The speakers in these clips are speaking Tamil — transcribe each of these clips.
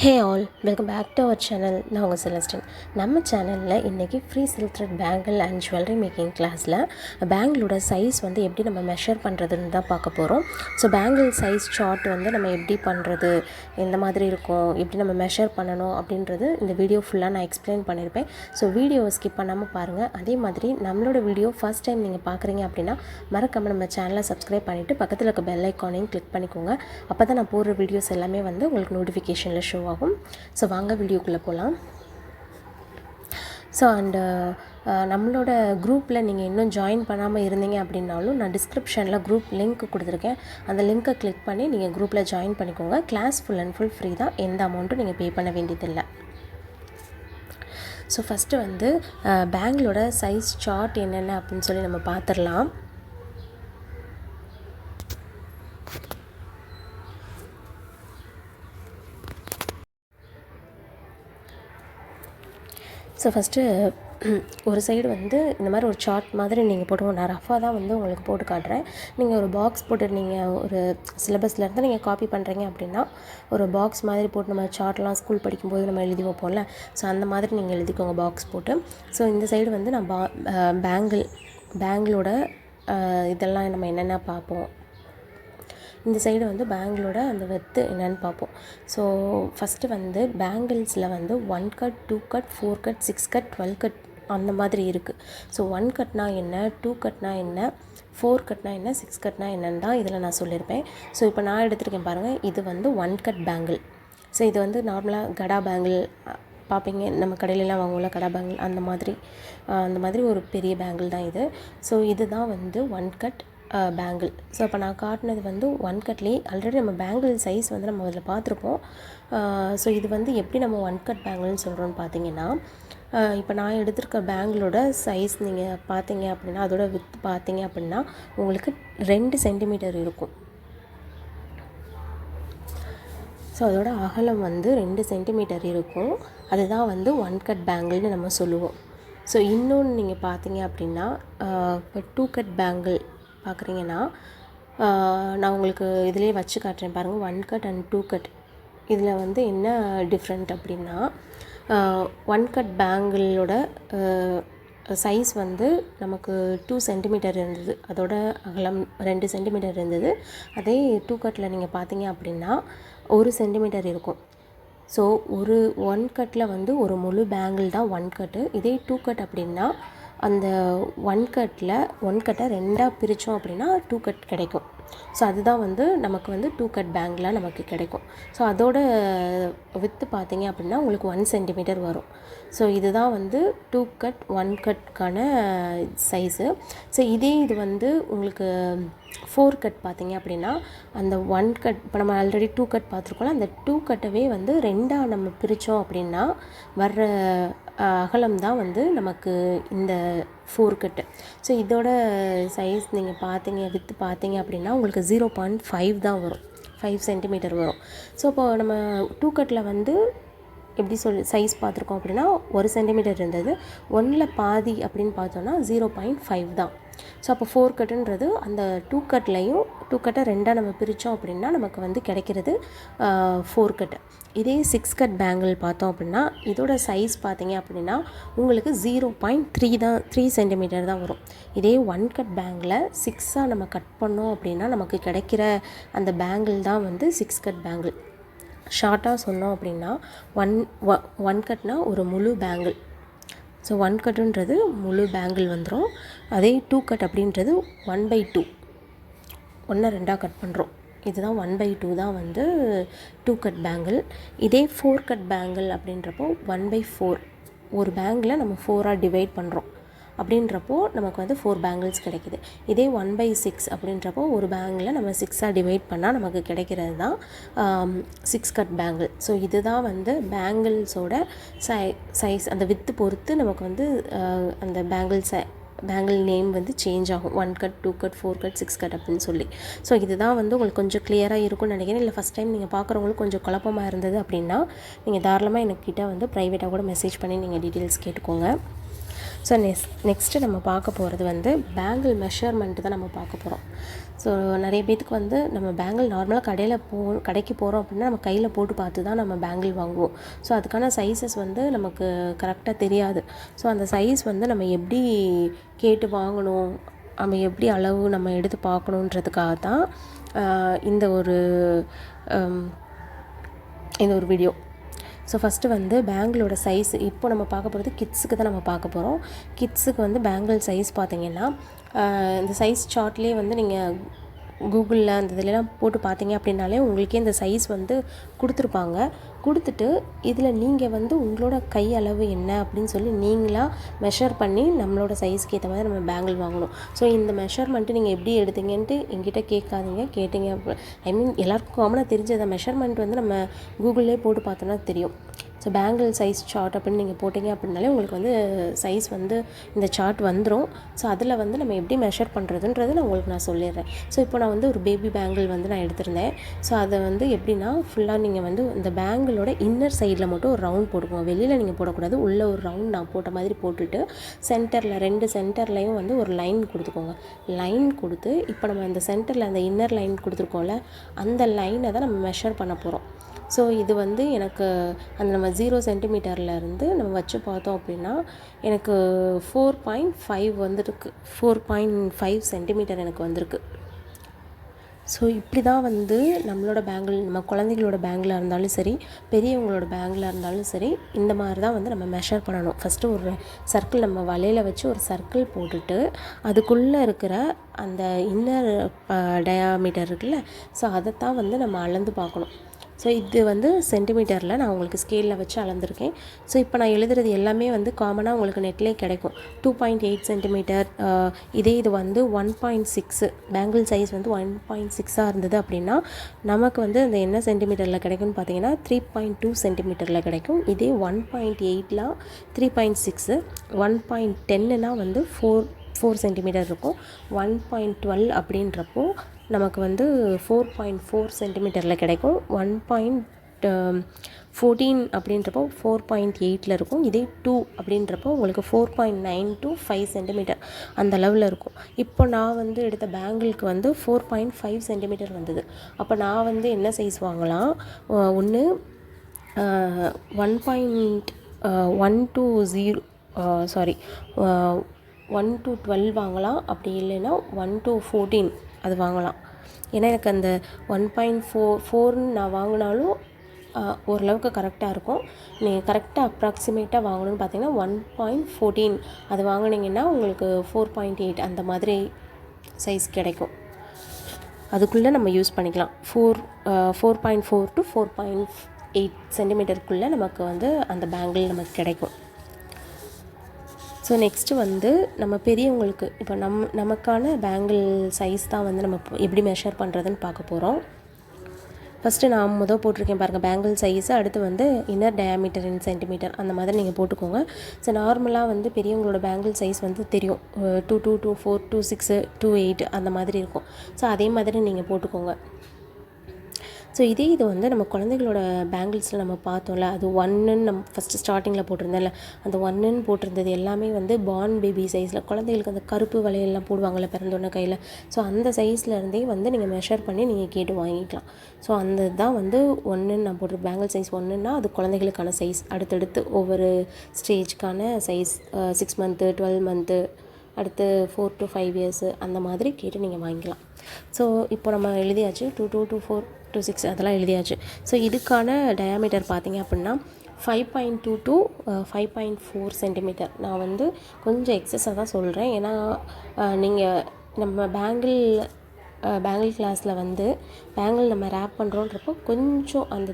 Hey all, welcome back to our channel. நான் உங்கள் செலஸ்டின். நம்ம சேனலில் இன்றைக்கி free silk thread bangle and jewellery making கிளாஸில் பேங்கிளோட சைஸ் வந்து எப்படி நம்ம மெஷர் பண்ணுறதுன்னு தான் பார்க்க போகிறோம். ஸோ பேங்கிள் சைஸ் சார்ட் வந்து நம்ம எப்படி பண்ணுறது, எந்த மாதிரி இருக்கும், எப்படி நம்ம மெஷர் பண்ணணும் அப்படின்றது இந்த வீடியோ ஃபுல்லாக நான் எக்ஸ்பிளைன் பண்ணியிருப்பேன். ஸோ வீடியோவை ஸ்கிப் பண்ணாமல் பாருங்கள். அதே மாதிரி நம்மளோட வீடியோ ஃபஸ்ட் டைம் நீங்கள் பார்க்குறீங்க அப்படின்னா மறக்காமல் நம்ம சேனலை சப்ஸ்கிரைப் பண்ணிவிட்டு பக்கத்தில் இருக்க பெல் ஐக்கானையும் கிளிக் பண்ணிக்கோங்க. அப்போ தான் நான் போடுற வீடியோஸ் எல்லாமே வந்து உங்களுக்கு நோட்டிஃபிகேஷனில் ஷோ ஆகும். ஸோ வாங்க வீடியோக்குள்ளே போகலாம். ஸோ அண்டு நம்மளோட குரூப்பில் நீங்கள் இன்னும் ஜாயின் பண்ணாமல் இருந்தீங்க அப்படின்னாலும் நான் டிஸ்கிரிப்ஷனில் குரூப் லிங்க் கொடுத்துருக்கேன். அந்த லிங்க்கை கிளிக் பண்ணி நீங்கள் குரூப்பில் ஜாயின் பண்ணிக்கோங்க. Class full and full free தான், எந்த அமௌண்ட்டும் நீங்கள் பே பண்ண வேண்டியதில்லை. ஸோ ஃபஸ்ட்டு வந்து பேங்கிளோட சைஸ் சார்ட் என்னென்ன அப்படின்னு சொல்லி நம்ம பார்த்துடலாம். ஸோ ஃபஸ்ட்டு ஒரு சைடு வந்து இந்த மாதிரி ஒரு சார்ட் மாதிரி நீங்கள் போட்டுக்கோங்க. நான் ரஃபாக தான் வந்து உங்களுக்கு போட்டு காட்டுறேன். நீங்கள் ஒரு பாக்ஸ் போட்டு நீங்கள் ஒரு சிலபஸ்லேருந்து நீங்கள் காப்பி பண்ணுறீங்க அப்படின்னா ஒரு பாக்ஸ் மாதிரி போட்டு நம்ம சார்ட்லாம் ஸ்கூல் படிக்கும்போது நம்ம எழுதி வைப்போம்ல, ஸோ அந்த மாதிரி நீங்கள் எழுதிக்கோங்க பாக்ஸ் போட்டு. ஸோ இந்த சைடு வந்து நான் பேங்கிளோட இதெல்லாம் நம்ம என்னென்ன பார்ப்போம். இந்த சைடு வந்து பேங்கிளோட அந்த வெத்து என்னென்னு பார்ப்போம். ஸோ ஃபஸ்ட்டு வந்து பேங்கிள்ஸில் வந்து 1 cut, 2 cut, 4 cut, 6 cut, 12 cut அந்த மாதிரி இருக்குது. ஸோ 1 கட்னா என்ன, 2 கட்னா என்ன, 4 கட்னா என்ன, 6 கட்னா என்னன்னு தான் இதில் நான் சொல்லியிருப்பேன். ஸோ இப்போ நான் எடுத்துருக்கேன் பாருங்கள், இது வந்து 1 கட் பேங்கிள். ஸோ இது வந்து நார்மலாக கடா பேங்கிள் பார்ப்பீங்க, நம்ம கடையிலலாம் வாங்குவோம்ல கடா பேங்கிள், அந்த மாதிரி ஒரு பெரிய பேங்கிள் தான் இது. ஸோ இதுதான் வந்து 1 கட் பேங்கிள். ஸோ இப்போ நான் காட்டினது வந்து 1 கட்லேயே ஆல்ரெடி நம்ம பேங்கிள் சைஸ் வந்து நம்ம அதில் பார்த்துருப்போம். ஸோ இது வந்து எப்படி நம்ம 1 கட் பேங்கிள்னு சொல்கிறோன்னு பார்த்தீங்கன்னா, இப்போ நான் எடுத்திருக்க பேங்கிளோட சைஸ் நீங்கள் பார்த்தீங்க அப்படின்னா, அதோட வித் பார்த்தீங்க அப்படின்னா உங்களுக்கு 2 சென்டிமீட்டர் இருக்கும். ஸோ அதோட அகலம் வந்து 2 சென்டிமீட்டர் இருக்கும். அதுதான் வந்து 1 கட் பேங்கிள்னு நம்ம சொல்லுவோம். ஸோ இன்னொன்று நீங்கள் பார்த்தீங்க அப்படின்னா, இப்போ 2 கட் பேங்கிள் பார்க்குறீங்கன்னா, நான் உங்களுக்கு இதிலே வச்சு காட்டுறேன் பாருங்கள். 1 கட் அண்ட் 2 கட் இதில் வந்து என்ன டிஃப்ரெண்ட் அப்படின்னா, 1 கட் பேங்கிளோட சைஸ் வந்து நமக்கு 2 சென்டிமீட்டர் இருந்தது, அதோட அகலம் 2 சென்டிமீட்டர் இருந்தது. அதே 2 கட்டில் நீங்கள் பார்த்தீங்க அப்படின்னா 1 சென்டிமீட்டர் இருக்கும். ஸோ 1 கட்டில் வந்து ஒரு முழு பேங்கிள் தான் 1 கட்டு. இதே 2 கட் அப்படின்னா அந்த 1 கட்டை 2ஆக பிரித்தோம் அப்படின்னா 2 கட் கிடைக்கும். ஸோ அதுதான் வந்து நமக்கு வந்து 2 கட் பேங்கிளாக நமக்கு கிடைக்கும். ஸோ அதோட வித்து பார்த்தீங்க அப்படின்னா உங்களுக்கு 1 சென்டிமீட்டர் வரும். ஸோ இதுதான் வந்து 2 கட் 1 கட்கான சைஸு. ஸோ இது வந்து உங்களுக்கு 4 கட் பார்த்தீங்க அப்படின்னா அந்த 1 கட், இப்போ நம்ம ஆல்ரெடி 2 கட் பார்த்துருக்கோம்ல, அந்த 2 கட்டவே வந்து 2ஆக நம்ம பிரித்தோம் அப்படின்னா வர்ற அகலம் தான் வந்து நமக்கு இந்த 4 கட்டு. ஸோ இதோட சைஸ் நீங்கள் பார்த்தீங்க, வித்து பார்த்தீங்க அப்படின்னா உங்களுக்கு 0.5 தான் வரும், 5 சென்டிமீட்டர் வரும். ஸோ இப்போது நம்ம 2 கட்டில் வந்து எப்படி சைஸ் பார்த்துருக்கோம் அப்படின்னா 1 சென்டிமீட்டர் இருந்தது, 1ல் பாதி அப்படின்னு பார்த்தோன்னா 0.5 தான். ஸோ அப்போ 4 கட்டுன்றது அந்த 2 கட்லையும் 2 கட்டை 2ஆக நம்ம பிரித்தோம் அப்படின்னா நமக்கு வந்து கிடைக்கிறது 4 கட்டு. இதே 6 கட் பேங்கிள் பார்த்தோம் அப்படின்னா இதோட சைஸ் பார்த்தீங்க அப்படின்னா உங்களுக்கு 0.3 தான், 3 சென்டிமீட்டர் தான் வரும். இதே 1 கட் பேங்கில் 6ஆக நம்ம கட் பண்ணோம் அப்படின்னா நமக்கு கிடைக்கிற அந்த பேங்கிள் தான் வந்து 6 கட் பேங்கிள். ஷார்ட்டாக சொன்னோம் அப்படின்னா 1 கட்னா ஒரு முழு பேங்கிள். ஸோ 1 கட்டுன்றது முழு பேங்கிள் வந்துடும். அதே 2 கட் அப்படின்றது 1/2, 1 2ஆக கட் பண்ணுறோம். இதுதான் 1/2 தான் வந்து 2 கட் பேங்கிள். இதே 4 கட் பேங்கிள் அப்படின்றப்போ 1/4, ஒரு பேங்கில் நம்ம 4ஆக டிவைட் பண்ணுறோம் அப்படின்றப்போ நமக்கு வந்து 4 பேங்கிள்ஸ் கிடைக்கிது. இதே 1/6 அப்படின்றப்போ ஒரு பேங்கில் நம்ம 6ஆக டிவைட் பண்ணால் நமக்கு கிடைக்கிறது தான் 6 கட் பேங்கிள். ஸோ இதுதான் வந்து பேங்கிள்ஸோட சைஸ், அந்த வித்து பொறுத்து நமக்கு வந்து அந்த பேங்கிள் நேம் வந்து சேஞ்ச் ஆகும். 1 கட், 2 கட், 4 கட், 6 கட் அப்படின்னு சொல்லி. ஸோ இதுதான் வந்து உங்களுக்கு கொஞ்சம் கிளியராக இருக்கும்னு நினைக்கிறேன். இல்லை ஃபஸ்ட் டைம் நீங்கள் பார்க்குறவங்களுக்கு கொஞ்சம் குழப்பமாக இருந்தது அப்படின்னா நீங்கள் தாராளமாக என்கிட்ட வந்து ப்ரைவேட்டாக கூட மெசேஜ் பண்ணி நீங்கள் டீட்டெயில்ஸ் கேட்டுக்கோங்க. ஸோ நெக்ஸ்ட்டு நம்ம பார்க்க போகிறது வந்து பேங்கிள் மெஷர்மெண்ட்டு தான் நம்ம பார்க்க போகிறோம். ஸோ நிறைய பேத்துக்கு வந்து நம்ம பேங்கிள் நார்மலாக கடைக்கு போகிறோம் அப்படின்னா நம்ம கையில் போட்டு பார்த்து தான் நம்ம பேங்கிள் வாங்குவோம். ஸோ அதுக்கான சைஸஸ் வந்து நமக்கு கரெக்டாக தெரியாது. ஸோ அந்த சைஸ் வந்து நம்ம எப்படி கேட்டு வாங்கணும், நம்ம எப்படி அளவு நம்ம எடுத்து பார்க்கணுன்றதுக்காக தான் இந்த ஒரு வீடியோ. ஸோ ஃபஸ்ட்டு வந்து பேங்கிளோட சைஸ் இப்போ நம்ம பார்க்க போகிறது கிட்ஸுக்கு தான் நம்ம பார்க்க போகிறோம். கிட்ஸுக்கு வந்து பேங்கிள் சைஸ் பார்த்திங்கன்னா இந்த சைஸ் சார்ட்லேயே வந்து நீங்கள் கூகுளில் அந்த இதெல்லாம் போட்டு பார்த்தீங்க அப்படின்னாலே உங்களுக்கே இந்த சைஸ் வந்து கொடுத்துருப்பாங்க. கொடுத்துட்டு இதில் நீங்கள் வந்து உங்களோட கை அளவு என்ன அப்படின்னு சொல்லி நீங்களாக மெஷர் பண்ணி நம்மளோட சைஸ்க்கு ஏற்ற மாதிரி நம்ம பேங்கிள் வாங்கணும். ஸோ இந்த மெஷர்மெண்ட்டு நீங்கள் எப்படி எடுத்தீங்கன்ட்டு என்கிட்ட கேட்காதீங்க. கேட்டிங்க எல்லாருக்கும் காமனாக தெரிஞ்ச மெஷர்மெண்ட் வந்து நம்ம கூகுள்லேயே போட்டு பார்த்தோன்னா தெரியும். ஸோ பேங்கிள் சைஸ் சார்ட் அப்படின்னு நீங்கள் போட்டிங்க அப்படின்னாலே உங்களுக்கு வந்து சைஸ் வந்து இந்த சார்ட் வந்துடும். ஸோ அதில் வந்து நம்ம எப்படி மெஷர் பண்ணுறதுன்றது நான் சொல்லிடுறேன். ஸோ இப்போ நான் வந்து ஒரு பேபி பேங்கிள் வந்து நான் எடுத்திருந்தேன். ஸோ அதை வந்து எப்படின்னா ஃபுல்லாக நீங்கள் வந்து இந்த பேங்கிளோட இன்னர் சைடில் மட்டும் ஒரு ரவுண்ட் போட்டுக்கோங்க. வெளியில் நீங்கள் போடக்கூடாது. உள்ளே ஒரு ரவுண்ட் நான் போட்ட மாதிரி போட்டுட்டு சென்டரில் 2 சென்டர்லையும் வந்து ஒரு லைன் கொடுத்துக்கோங்க. லைன் கொடுத்து இப்போ நம்ம இந்த சென்டரில் அந்த இன்னர் லைன் கொடுத்துருக்கோம்ல, அந்த லைனை தான் நம்ம மெஷர் பண்ண போகிறோம். ஸோ இது வந்து எனக்கு அந்த நம்ம 0 சென்டிமீட்டர்லேருந்து நம்ம வச்சு பார்த்தோம் அப்படின்னா எனக்கு 4.5 வந்துருக்கு. 4.5 சென்டிமீட்டர் எனக்கு வந்திருக்கு. ஸோ இப்படி தான் வந்து நம்மளோட பேங்கிள், நம்ம குழந்தைகளோட பேங்கிளாக இருந்தாலும் சரி, பெரியவங்களோட பேங்கிளாக இருந்தாலும் சரி, இந்த மாதிரி தான் வந்து நம்ம மெஷர் பண்ணணும். ஃபஸ்ட்டு ஒரு சர்க்கிள் நம்ம வலையில் வச்சு ஒரு சர்க்கிள் போட்டுட்டு அதுக்குள்ளே இருக்கிற அந்த இன்னர் டயாமீட்டர் இருக்குல்ல, ஸோ அதைத்தான் வந்து நம்ம அளந்து பார்க்கணும். ஸோ இது வந்து சென்டிமீட்டரில் நான் உங்களுக்கு ஸ்கேலில் வச்சு அளந்துருக்கேன். ஸோ இப்போ நான் எழுதுறது எல்லாமே வந்து காமனாக உங்களுக்கு நெட்லேயே கிடைக்கும். 2.8 சென்டிமீட்டர். இது வந்து 1.6 பேங்கிள் சைஸ் வந்து 1.6 இருந்தது அப்படின்னா நமக்கு வந்து அந்த என்ன சென்டிமீட்டரில் கிடைக்கும்னு பார்த்தீங்கன்னா 3.2 சென்டிமீட்டரில் கிடைக்கும். இதே 1.8லாம் 3.6, 1.10னா வந்து 4 சென்டிமீட்டர் இருக்கும். 1.12 அப்படின்றப்போ நமக்கு வந்து 4.4 சென்டிமீட்டரில் கிடைக்கும். 1.14 அப்படின்றப்போ 4.8 இருக்கும். இதே 2 அப்படின்றப்போ உங்களுக்கு 4.9 to 5 சென்டிமீட்டர் அந்த அளவில் இருக்கும். இப்போ நான் வந்து எடுத்த பேங்கிளுக்கு வந்து 4.5 சென்டிமீட்டர் வந்தது. அப்போ நான் வந்து என்ன சைஸ் வாங்கலாம், ஒன்று 1 to 12 வாங்கலாம். அப்படி இல்லைன்னா 1 to 14 அது வாங்கலாம். ஏன்னா எனக்கு அந்த 1.4 நான் வாங்கினாலும் ஓரளவுக்கு கரெக்டாக இருக்கும். நீங்கள் கரெக்டாக அப்ராக்சிமேட்டாக வாங்கணும்னு பார்த்தீங்கன்னா 1.14 அது வாங்கினீங்கன்னா உங்களுக்கு 4.8 அந்த மாதிரி சைஸ் கிடைக்கும். அதுக்குள்ளே நம்ம யூஸ் பண்ணிக்கலாம். 4.4 to 4.8 சென்டிமீட்டருக்குள்ளே நமக்கு வந்து அந்த பேங்கிள் நமக்கு கிடைக்கும். ஸோ நெக்ஸ்ட்டு வந்து நம்ம பெரியவங்களுக்கு இப்போ நமக்கான பேங்கிள் சைஸ் தான் வந்து நம்ம எப்படி மெஷர் பண்ணுறதுன்னு பார்க்க போகிறோம். ஃபஸ்ட்டு நான் போட்டிருக்கேன் பாருங்கள் பேங்கிள் சைஸு. அடுத்து வந்து இன்னர் டயாமீட்டர் இன் சென்டிமீட்டர் அந்த மாதிரி நீங்கள் போட்டுக்கோங்க. ஸோ நார்மலாக வந்து பெரியவங்களோட பேங்கிள் சைஸ் வந்து தெரியும், 2.2, 2.4, 2.6, 2.8 அந்த மாதிரி இருக்கும். ஸோ அதே மாதிரி நீங்கள் போட்டுக்கோங்க. ஸோ இது வந்து நம்ம குழந்தைகளோட பேங்கிள்ஸில் நம்ம பார்த்தோம்ல, அது 1ன்னு நம்ம ஃபஸ்ட்டு ஸ்டார்டிங்கில் போட்டிருந்தேன்ல, அந்த 1ன்னு போட்டிருந்தது எல்லாமே வந்து பார்ன் பேபி சைஸில் குழந்தைகளுக்கு அந்த கருப்பு வளையல்லாம் போடுவாங்கள்ல பிறந்தோடனே கையில். ஸோ அந்த சைஸ்லேருந்தே வந்து நீங்கள் மெஷர் பண்ணி நீங்கள் கேட்டு வாங்கிக்கலாம். ஸோ அந்த தான் வந்து 1ன்னு நான் போட்டிருக்கேன். பேங்கிள் சைஸ் 1ன்னா அது குழந்தைகளுக்கான சைஸ். அடுத்தடுத்து ஒவ்வொரு ஸ்டேஜ்க்கான சைஸ் 6 மந்த்து, 12 மந்த்து, அடுத்து 4 to 5 years அந்த மாதிரி கேட்டு நீங்கள் வாங்கிக்கலாம். ஸோ இப்போ நம்ம எழுதியாச்சு 2.2 to 4 to 6 அதெல்லாம் எழுதியாச்சு. ஸோ இதுக்கான டயாமீட்டர் பார்த்திங்க அப்படின்னா 5.2 to 5.4 சென்டிமீட்டர். நான் வந்து கொஞ்சம் எக்ஸஸாக தான் சொல்கிறேன். ஏன்னா நீங்கள் நம்ம பேங்கிள் கிளாஸில் வந்து பேங்கிள் நம்ம ரேப் பண்ணுறோன்றப்போ கொஞ்சம் அந்த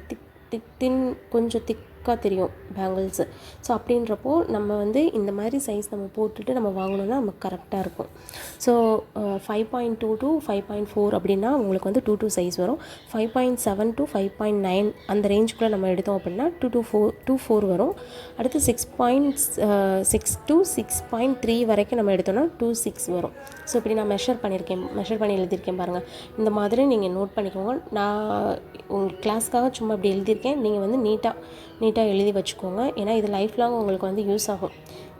கொஞ்சம் திக்காக தெரியும் பேங்கிள்ஸு. ஸோ அப்படின்றப்போ நம்ம வந்து இந்த மாதிரி சைஸ் நம்ம போட்டுட்டு நம்ம வாங்கணுன்னா நமக்கு கரெக்டாக இருக்கும். ஸோ 5.2 to 5.4 அப்படின்னா உங்களுக்கு வந்து 2.2 சைஸ் வரும். 5.7 to 5.9 அந்த ரேஞ்சுக்குள்ளே நம்ம எடுத்தோம் அப்படின்னா 2.4 வரும். அடுத்து 6.6 to 6.3 வரைக்கும் நம்ம எடுத்தோம்னா 2.6 வரும். ஸோ இப்படி நான் மெஷர் பண்ணி எழுதியிருக்கேன் பாருங்கள். இந்த மாதிரி நீங்கள் நோட் பண்ணிக்கோங்க. நான் உங்கள் கிளாஸ்க்காக சும்மா இப்படி எழுதியிருக்கேன். நீங்கள் வந்து நீட்டாக எழுதி வச்சுக்கோங்க. ஏன்னா இது லைஃப் லாங் உங்களுக்கு வந்து யூஸ் ஆகும்.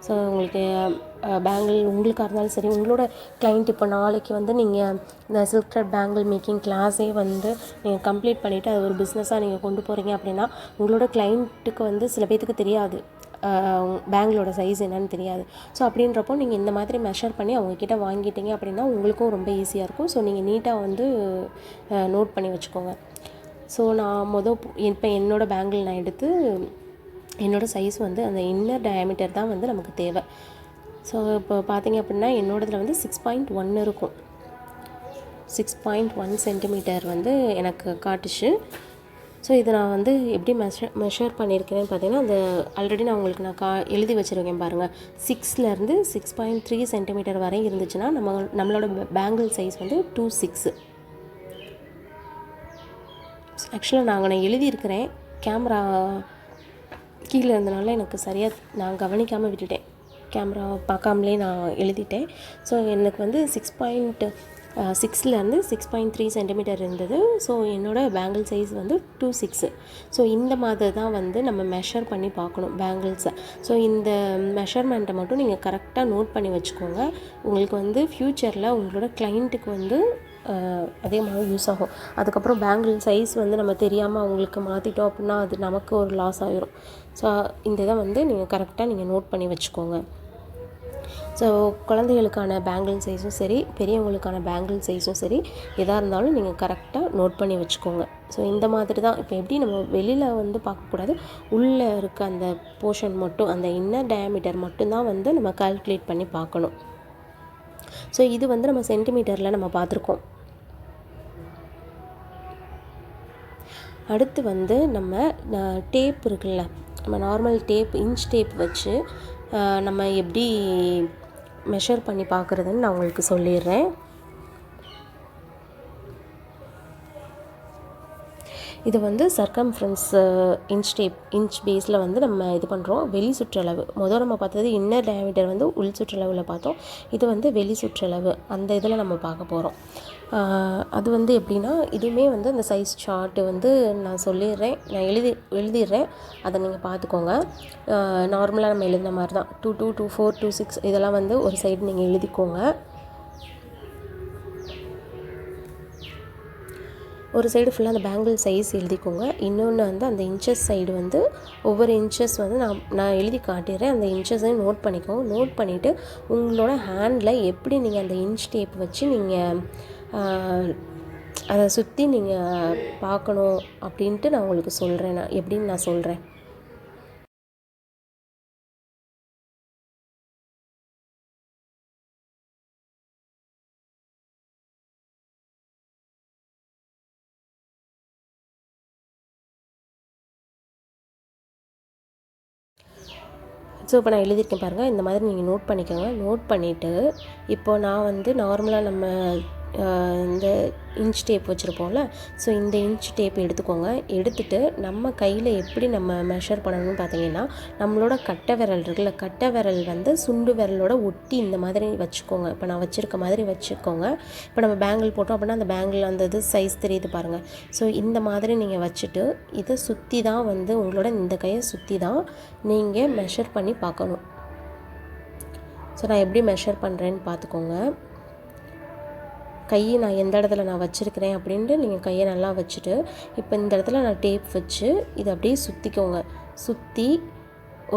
ஸோ உங்களுக்கு பேங்கிள் உங்களுக்காக இருந்தாலும் சரி, உங்களோட கிளைண்ட் இப்போ நாளைக்கு வந்து நீங்கள் இந்த சில்க் த்ரெட் பேங்கிள் மேக்கிங் கிளாஸே வந்து நீங்கள் கம்ப்ளீட் பண்ணிவிட்டு அது ஒரு பிஸ்னஸாக நீங்கள் கொண்டு போகிறீங்க அப்படின்னா உங்களோட கிளைண்ட்டுக்கு வந்து சில பேத்துக்கு தெரியாது பேங்கிளோட சைஸ் என்னன்னு தெரியாது. ஸோ அப்படின்றப்போ நீங்கள் இந்த மாதிரி மெஷர் பண்ணி அவங்கக்கிட்ட வாங்கிட்டீங்க அப்படின்னா உங்களுக்கும் ரொம்ப ஈஸியாக இருக்கும். ஸோ நீங்கள் நீட்டாக வந்து நோட் பண்ணி வச்சுக்கோங்க. ஸோ நான் இப்போ என்னோடய பேங்கிள் நான் எடுத்து என்னோடய சைஸ் வந்து அந்த இன்னர் டயாமீட்டர் தான் வந்து நமக்கு தேவை. ஸோ இப்போ பார்த்தீங்க அப்படின்னா என்னோடதில் வந்து 6.1 இருக்கும். 6.1 சென்டிமீட்டர் வந்து எனக்கு காட்டுச்சு. ஸோ இதை நான் வந்து எப்படி மெஷர் பண்ணியிருக்கிறேன்னு பார்த்தீங்கன்னா, அந்த ஆல்ரெடி நான் உங்களுக்கு நான் எழுதி வச்சுருக்கேன் பாருங்கள். 6லேருந்து 6.3 சென்டிமீட்டர் வரை இருந்துச்சுன்னா நம்மளோட பேங்கிள் சைஸ் வந்து 2.6. ஆக்சுவலாக நான் எழுதியிருக்கிறேன், கேமரா கீழே இருந்தனால எனக்கு சரியாக நான் கவனிக்காமல் விட்டுட்டேன். கேமரா பார்க்காமலே நான் எழுதிட்டேன். ஸோ எனக்கு வந்து 6.6லேருந்து 6.3 சென்டிமீட்டர் இருந்தது. ஸோ என்னோடய பேங்கிள் சைஸ் வந்து 2.6. ஸோ இந்த மாதிரி தான் வந்து நம்ம மெஷர் பண்ணி பார்க்கணும் பேங்கிள்ஸை. ஸோ இந்த மெஷர்மெண்ட்டை மட்டும் நீங்கள் கரெக்டாக நோட் பண்ணி வச்சுக்கோங்க. உங்களுக்கு வந்து ஃப்யூச்சரில் உங்களோட கிளைண்ட்டுக்கு வந்து அதே மாதிரி யூஸ் ஆகும். அதுக்கப்புறம் பேங்கிள் சைஸ் வந்து நம்ம தெரியாமல் அவங்களுக்கு மாற்றிட்டோம் அப்படின்னா அது நமக்கு ஒரு லாஸ் ஆகிரும். ஸோ இந்த இதை வந்து நீங்கள் கரெக்டாக நீங்கள் நோட் பண்ணி வச்சுக்கோங்க. ஸோ குழந்தைகளுக்கான பேங்கிள் சைஸும் சரி, பெரியவங்களுக்கான பேங்கிள் சைஸும் சரி, எதாக இருந்தாலும் நீங்கள் கரெக்டாக நோட் பண்ணி வச்சுக்கோங்க. ஸோ இந்த மாதிரி தான் இப்போ எப்படி நம்ம வெளியில் வந்து பார்க்கக்கூடாது, உள்ளே இருக்க அந்த போர்ஷன் மட்டும், அந்த இன்னர் டயாமீட்டர் மட்டும்தான் வந்து நம்ம கால்குலேட் பண்ணி பார்க்கணும். ஸோ இது வந்து நம்ம சென்டிமீட்டரில் நம்ம பார்த்துருக்கோம். அடுத்து வந்து நம்ம டேப் இருக்குல்ல, நம்ம நார்மல் டேப், இன்ச் டேப் வச்சு நம்ம எப்படி மெஷர் பண்ணி பார்க்குறதுன்னு நான் உங்களுக்கு சொல்லிடுறேன். இது வந்து சர்க்கம்ஃபரன்ஸ் இன்ச் பேஸில் வந்து நம்ம இது பண்ணுறோம். வெளி சுற்றளவு நம்ம பார்த்தது இன்னர் டயாமீட்டர் வந்து உள் சுற்றளவில் பார்த்தோம். இது வந்து வெளி சுற்றளவு, அந்த இதில் நம்ம பார்க்க போகிறோம். அது வந்து எப்படின்னா, இதுவுமே வந்து அந்த சைஸ் சார்ட்டு வந்து நான் சொல்லிடுறேன், நான் எழுதிடுறேன், அதை நீங்கள் பார்த்துக்கோங்க. நார்மலாக நம்ம எழுதின மாதிரி தான் 2.2, 2.4, 2.6 இதெல்லாம் வந்து ஒரு சைடு நீங்கள் எழுதிக்கோங்க. ஒரு சைடு ஃபுல்லாக அந்த பேங்கிள் சைஸ் எழுதிக்கோங்க. இன்னொன்று வந்து அந்த இன்ச்சஸ் சைடு வந்து ஒவ்வொரு இன்ச்சஸ் வந்து நான் எழுதி காட்டிடுறேன். அந்த இன்ச்சஸையும் நோட் பண்ணிக்கோங்க. நோட் பண்ணிவிட்டு உங்களோட ஹேண்டில் எப்படி நீங்கள் அந்த இன்ச் டேப் வச்சு நீங்கள் அதை சுற்றி நீங்கள் பார்க்கணும் அப்படின்ட்டு நான் உங்களுக்கு சொல்கிறேன். எப்படின்னு நான் சொல்கிறேன். ஸோ இப்போ நான் எழுதியிருக்கேன் பாருங்கள், இந்த மாதிரி நீங்கள் நோட் பண்ணிக்கோங்க. நோட் பண்ணிவிட்டு இப்போது நான் வந்து நார்மலாக நம்ம இந்த இன்ச் டேப் வச்சுருப்போம்ல, ஸோ இந்த இன்ச் டேப் எடுத்துக்கோங்க. எடுத்துகிட்டு நம்ம கையில் எப்படி நம்ம மெஷர் பண்ணணும்னு பார்த்தீங்கன்னா, நம்மளோட கட்டை விரல் இருக்குல்ல, கட்டை விரல் வந்து சுண்டு விரலோட ஒட்டி இந்த மாதிரி வச்சுக்கோங்க. இப்போ நான் வச்சுருக்க மாதிரி வச்சுக்கோங்க. இப்போ நம்ம பேங்கிள் போட்டோம் அப்படின்னா அந்த பேங்கிள் அந்த இது சைஸ் தெரியுது பாருங்கள். ஸோ இந்த மாதிரி நீங்கள் வச்சுட்டு இதை சுற்றி தான் வந்து உங்களோட இந்த கையை சுற்றி தான் நீங்கள் மெஷர் பண்ணி பார்க்கணும். ஸோ நான் எப்படி மெஷர் பண்ணுறேன்னு பார்த்துக்கோங்க. கையை நான் எந்த இடத்துல நான் வச்சுருக்கிறேன் அப்படின்ட்டு நீங்கள் கையை நல்லா வச்சுட்டு, இப்போ இந்த இடத்துல நான் டேப் வச்சு இதை அப்படியே சுற்றிக்கோங்க. சுற்றி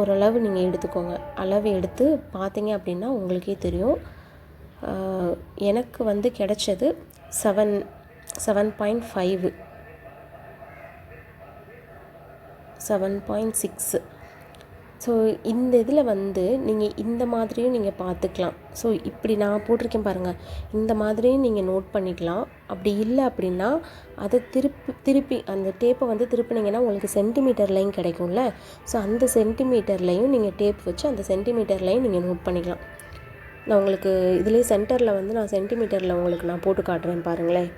ஓரளவு நீங்கள் எடுத்துக்கோங்க. அளவு எடுத்து பார்த்தீங்க அப்படின்னா உங்களுக்கே தெரியும். எனக்கு வந்து கிடைச்சது 7.5 7.6. ஸோ இந்த இதில் வந்து நீங்கள் இந்த மாதிரியும் நீங்கள் பார்த்துக்கலாம். ஸோ இப்படி நான் போட்டிருக்கேன் பாருங்கள், இந்த மாதிரியும் நீங்கள் நோட் பண்ணிக்கலாம். அப்படி இல்லை அப்படின்னா அதை திருப்பி அந்த டேப்பை வந்து திருப்பினீங்கன்னா உங்களுக்கு சென்டிமீட்டர்லையும் கிடைக்கும்ல. ஸோ அந்த சென்டிமீட்டர்லையும் நீங்கள் டேப் வச்சு அந்த சென்டிமீட்டர்லையும் நீங்கள் நோட் பண்ணிக்கலாம். நான் உங்களுக்கு இதுலேயே சென்டரில் வந்து நான் சென்டிமீட்டரில் உங்களுக்கு நான் போட்டு காட்டுறேன் பாருங்களேன்.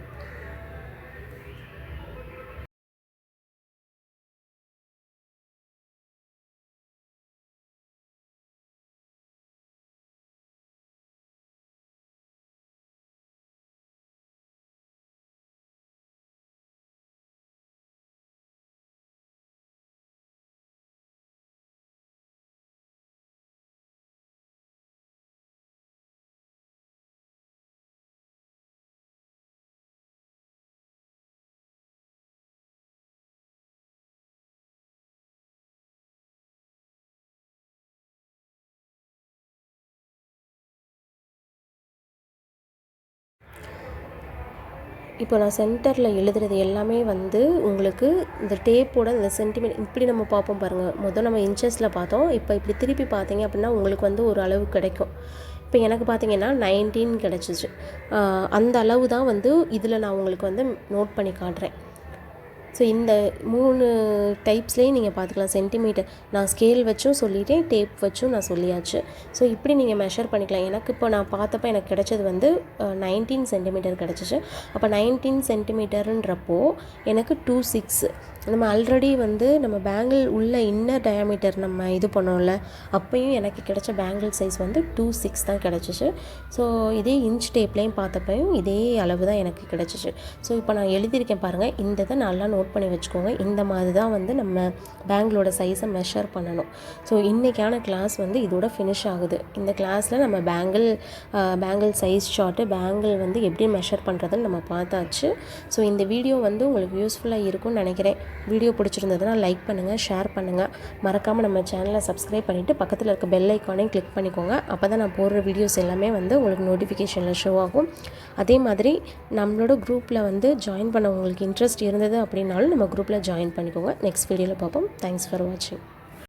இப்போ நான் சென்டரில் எழுதுறது எல்லாமே வந்து உங்களுக்கு இந்த டேப்போட இந்த சென்டிமீட்டர் இப்படி நம்ம பார்ப்போம் பாருங்கள். நம்ம இன்ச்சஸில் பார்த்தோம். இப்போ இப்படி திருப்பி பார்த்தீங்க அப்படின்னா உங்களுக்கு வந்து ஒரு அளவு கிடைக்கும். இப்போ எனக்கு பார்த்தீங்கன்னா 19 கிடச்சிச்சு. அந்த அளவு தான் வந்து இதில் நான் உங்களுக்கு வந்து நோட் பண்ணி காட்டுறேன். ஸோ இந்த 3 டைப்ஸ்லேயும் நீங்கள் பார்த்துக்கலாம். சென்டிமீட்டர் நான் ஸ்கேல் வச்சும் சொல்லிட்டேன், டேப் வச்சும் நான் சொல்லியாச்சு. ஸோ இப்படி நீங்கள் மெஷர் பண்ணிக்கலாம். எனக்கு இப்போ நான் பார்த்தப்போ எனக்கு கிடைச்சது வந்து 19 சென்டிமீட்டர் கிடச்சிச்சு. அப்போ 19 சென்டிமீட்டருன்றப்போ எனக்கு 2.6. நம்ம ஆல்ரெடி வந்து நம்ம பேங்கிள் உள்ள இன்னர் டயாமீட்டர் நம்ம இது பண்ணோம்ல, அப்போயும் எனக்கு கிடைச்ச பேங்கிள் சைஸ் வந்து 2.6 தான் கிடச்சிச்சு. ஸோ இதே இன்ச் டேப்லேயும் பார்த்தப்பையும் இதே அளவு தான் எனக்கு கிடச்சிச்சு. ஸோ இப்போ நான் எழுதியிருக்கேன் பாருங்கள். இந்த இதை நல்லா நோட் பண்ணி வச்சுக்கோங்க. இந்த மாதிரி தான் வந்து நம்ம பேங்கிளோட சைஸை மெஷர் பண்ணணும். ஸோ இன்றைக்கான கிளாஸ் வந்து இதோட ஃபினிஷ் ஆகுது. இந்த கிளாஸில் நம்ம பேங்கிள் சைஸ் சார்ட்டு, பேங்கிள் வந்து எப்படி மெஷர் பண்ணுறதுன்னு நம்ம பார்த்தாச்சு. ஸோ இந்த வீடியோ வந்து உங்களுக்கு யூஸ்ஃபுல்லாக இருக்கும்னு நினைக்கிறேன். வீடியோ பிடிச்சிருந்ததுன்னா லைக் பண்ணுங்கள், ஷேர் பண்ணுங்கள். மறக்காமல் நம்ம சேனலை சப்ஸ்கிரைப் பண்ணிவிட்டு பக்கத்தில் இருக்க பெல் ஐக்கானையும் கிளிக் பண்ணிக்கோங்க. அப்போ தான் நான் போடுற வீடியோஸ் எல்லாமே வந்து உங்களுக்கு நோட்டிஃபிகேஷனில் ஷோ ஆகும். அதே மாதிரி நம்மளோட குரூப்பில் வந்து ஜாயின் பண்ண உங்களுக்கு இன்ட்ரெஸ்ட் இருந்தது அப்படின்னாலும் நம்ம குரூப்பில் ஜாயின் பண்ணிக்கோங்க. நெக்ஸ்ட் வீடியோவில் பார்ப்போம். தேங்க்ஸ் ஃபார் வாட்சிங்.